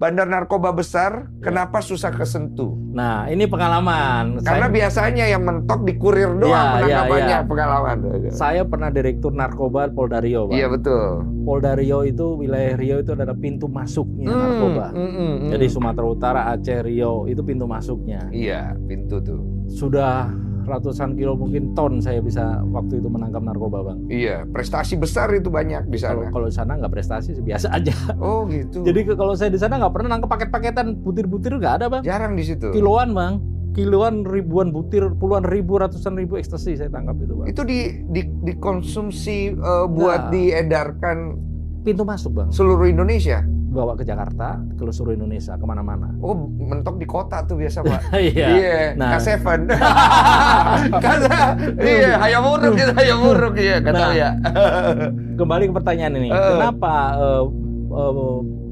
bandar narkoba besar, kenapa susah kesentuh? Nah, ini pengalaman. Karena biasanya yang mentok di kurir doang penangkapannya, pengalaman. Saya pernah direktur narkoba Polda Riau, Pak. Iya, betul. Polda Riau itu, wilayah Riau itu adalah pintu masuknya narkoba. Jadi Sumatera Utara, Aceh, Riau itu pintu masuknya. Iya, pintu tuh. Sudah ratusan kilo, mungkin ton saya bisa waktu itu menangkap narkoba, Bang. Iya, prestasi besar itu banyak di sana. Kalau di sana nggak prestasi, biasa aja. Oh gitu. Jadi kalau saya di sana nggak pernah nangkap paket-paketan, butir-butir nggak ada, Bang. Jarang di situ. Kiloan, Bang. Kiloan, ribuan butir, puluhan ribu, ratusan ribu ekstasi saya tangkap itu, Bang. Itu dikonsumsi buat diedarkan pintu masuk, Bang. Seluruh Indonesia. Bawa ke Jakarta, ke seluruh Indonesia, kemana-mana. Oh, mentok di kota tuh biasa, Pak. Iya. Nah. K7. Iya, hayam uruk gitu, hayam uruk ya, kata ya. Kembali ke pertanyaan ini, kenapa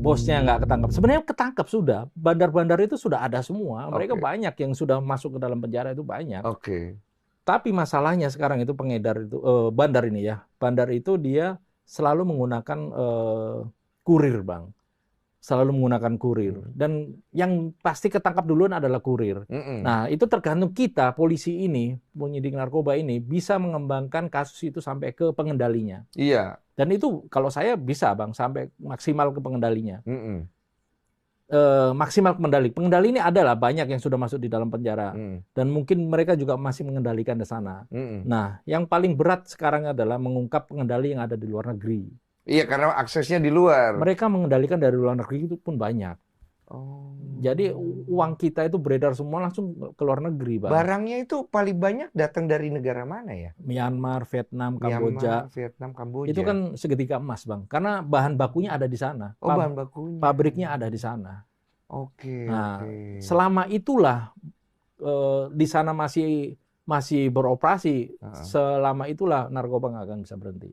bosnya nggak ketangkap? Sebenarnya ketangkap sudah, bandar-bandar itu sudah ada semua. Mereka banyak yang sudah masuk ke dalam penjara itu banyak. Oke. Tapi masalahnya sekarang itu pengedar itu bandar ini ya, bandar itu dia selalu menggunakan kurir, Bang. Selalu menggunakan kurir, dan yang pasti ketangkap duluan adalah kurir. Nah, itu tergantung kita, polisi ini, penyidik narkoba ini bisa mengembangkan kasus itu sampai ke pengendalinya. Iya. Dan itu kalau saya bisa, Bang, sampai maksimal ke pengendalinya. Maksimal pengendali ini adalah banyak yang sudah masuk di dalam penjara, dan mungkin mereka juga masih mengendalikan di sana. Nah, yang paling berat sekarang adalah mengungkap pengendali yang ada di luar negeri. Iya, karena aksesnya di luar. Mereka mengendalikan dari luar negeri itu pun banyak. Oh. Jadi uang kita itu beredar semua langsung ke luar negeri, Bang. Barangnya itu paling banyak datang dari negara mana ya? Myanmar, Vietnam, Kamboja. Vietnam, Kamboja. Itu kan segitiga emas, Bang. Karena bahan bakunya ada di sana. Oh, bahan bakunya. Pabriknya ada di sana. Oke. Nah, selama itulah di sana masih beroperasi. Selama itulah narkoba nggak akan bisa berhenti.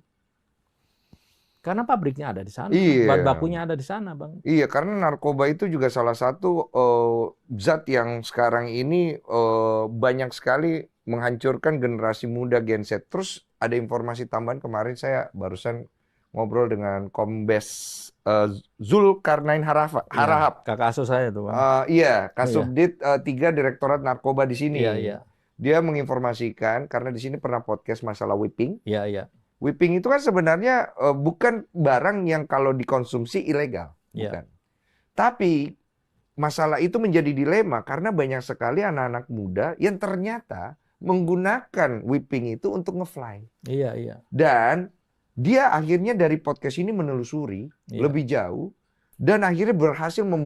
Karena pabriknya ada di sana, bahan bakunya ada di sana, Bang. Iya, karena narkoba itu juga salah satu zat yang sekarang ini banyak sekali menghancurkan generasi muda Gen Z. Terus ada informasi tambahan, kemarin saya barusan ngobrol dengan Kombes Zulkarnain Harahap. Kakak asuh saya tuh, Bang. Iya, Kasubdit 3 Direktorat Narkoba di sini. Iya. Dia menginformasikan, karena di sini pernah podcast masalah whipping. Iya. Whipping itu kan sebenarnya bukan barang yang kalau dikonsumsi ilegal, bukan. Tapi masalah itu menjadi dilema karena banyak sekali anak-anak muda yang ternyata menggunakan whipping itu untuk nge-fly. Iya. Dan dia akhirnya dari podcast ini menelusuri lebih jauh dan akhirnya berhasil